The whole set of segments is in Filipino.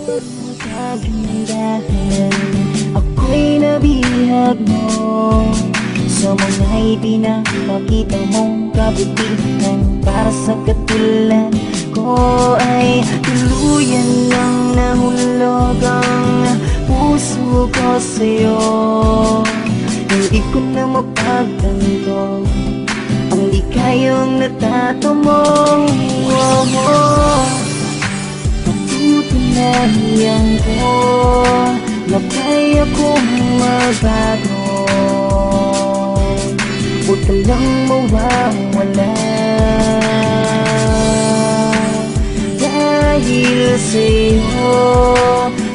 Kagandahan, ako'y nabihag mo sa mga ipinapakita mong kabutihan. Para sa katulad ko ay tuluyan ng nahulog ang puso ko sa'yo. Hindi ko na mapagtanto ang di kayong natatamong. Patutunayan ko na kaya kong magbago. Huwag ka lang mawawala, dahil sa'yo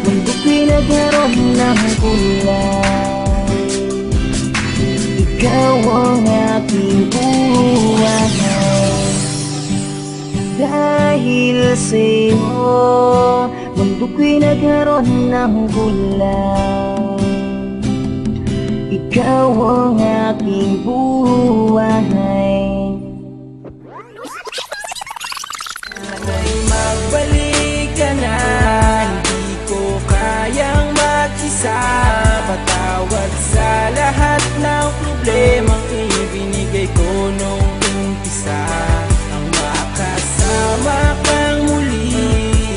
mundo ko'y nagkaroon ng kulay. Ikaw ang aking buhay. Dahil sa'yo mundo ko'y nagkaroon ng kulay. Ikaw ang aking buhay. Sana'y magbalik ka na, hindi ko kayang mag-isa. Patawad sa lahat ng problemang ibinigay ko nung umpisa. Ang makasama kang muli,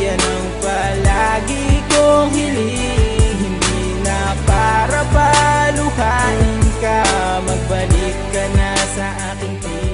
yan ang palagi kong hiling. Hindi na para paluhain ka, magbalik ka na sa aking piling.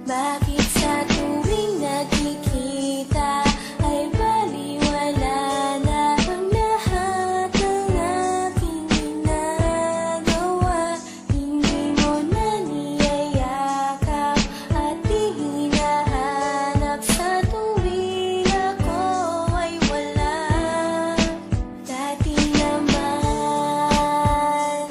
Bakit sa tuwing nagkikita ay baliwala na ang lahat ng aking ginagawa? Hindi mo na niyayakap at di hinahanap sa tuwing ako ay wala. Dati naman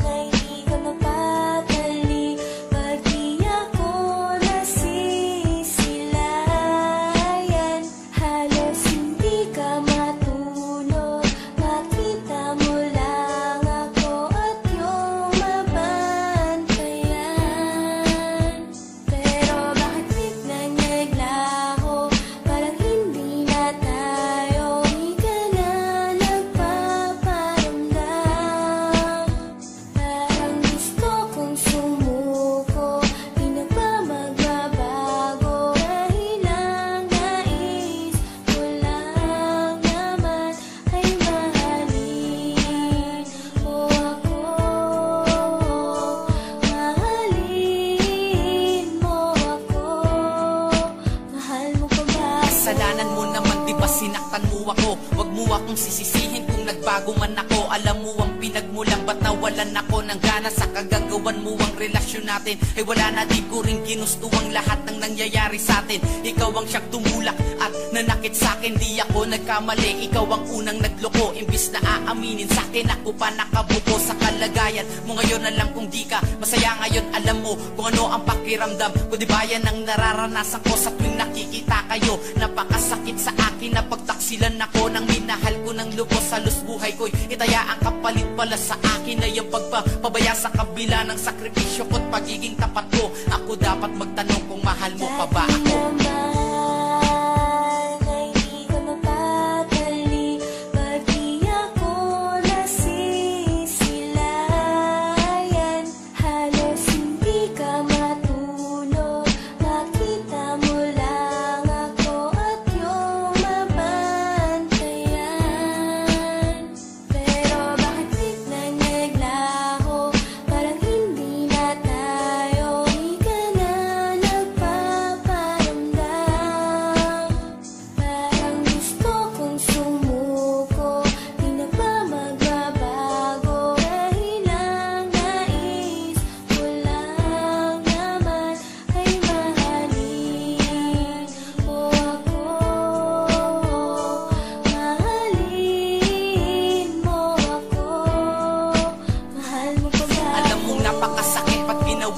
ay di ka mapatali pag di ako nasisilayan. Halos hindi ka matulog, makita mo lang ako at iyong mabantayan. Pero bakit biglang naglaho, parang hindi na tayo, di ka na nagpaparamdam. Parang gusto kong sumuko, di na ba magbabago? Dahil ang nais ko lang naman ay mahalin mo ako. Mahalin mo ako. Mahal mo pa ba ako? Kasalanan mo naman, di ba sinaktan mo ako? Wag mo akong sisisihin kung nagbago man ako. Alam mo ang pinagmulan, ba't nawalan ako ng gana sa kagagawan mo? Ang relasyon natin ay wala na, di ko rin ginusto ang lahat ng nangyayari sa atin. Ikaw ang siyang tumulak at nanakit sa akin. Di ako nagkamali, ikaw ang unang nagloko. Imbis na aaminin sa akin, ako pa nakabuko sa kalagayan mo ngayon. Alam kong di ka masaya ngayon, alam mo kung ano ang pakiramdam ko. Di ba yan ang nararanasan ko sa tuwing nakikita kayo? Napakasakit sa akin na pagtaksilan ako ng minahal ko ng lubos. Halos buhay ko'y itaya, ang kapalit pala sa akin ay ang pagpapabaya sa kabila ng sakripisyo ko't pagiging tapat ko. Ako dapat magtanong kung mahal mo pa ba ako? Ay di ka mapatali pag di ako nasisilayan. Halos hindi ka matulog, makita mo lang ako at iyong mabantayan. Pero bakit biglang naglaho, parang hindi na tayo, di ka na nagpaparamdam. Parang gusto kong sumuko, di na ba magbabago? Dahil ang nais ko lang naman ay mahalin mo ako. Mahalin mo ako. Mahal mo pa ba Alam mong ako? napakasakit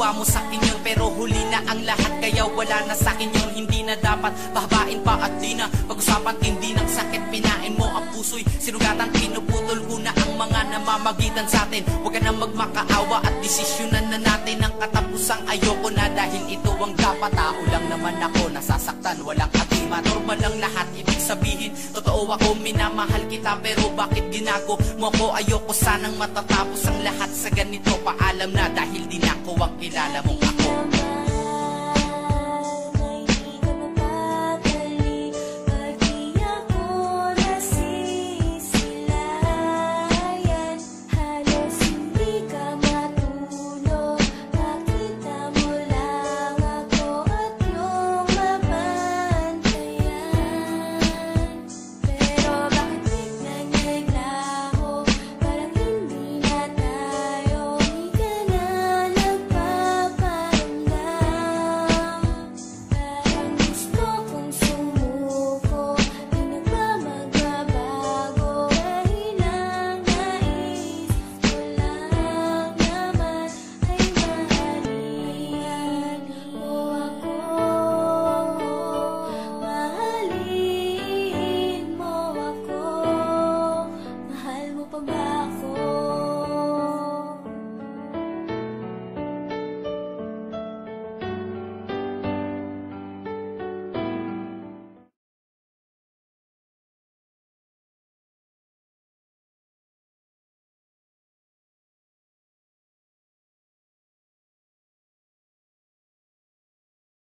ginawa mo sa akin yun, pero huli na ang lahat, kaya wala na sa akin yun. Hindi na dapat babain pa at di na pag-usapan, tindi ng sakit, pinain mo ang puso'y sinugatan, pinuputol ko na ang mga namamagitan sa atin. Huwag ka na magmakaawa at desisyonan na natin ang katapusang ayoko na, dahil ito ang dapat. Tao lang naman ako, nasasaktan, walang atima, normal lang lahat, ibig sabihin totoo ako, minamahal kita, pero bakit ginago mo ko? Ayoko sanang matatapos ang lahat sa ganito, paalam na, dahil di na ako ang kilala mong ako.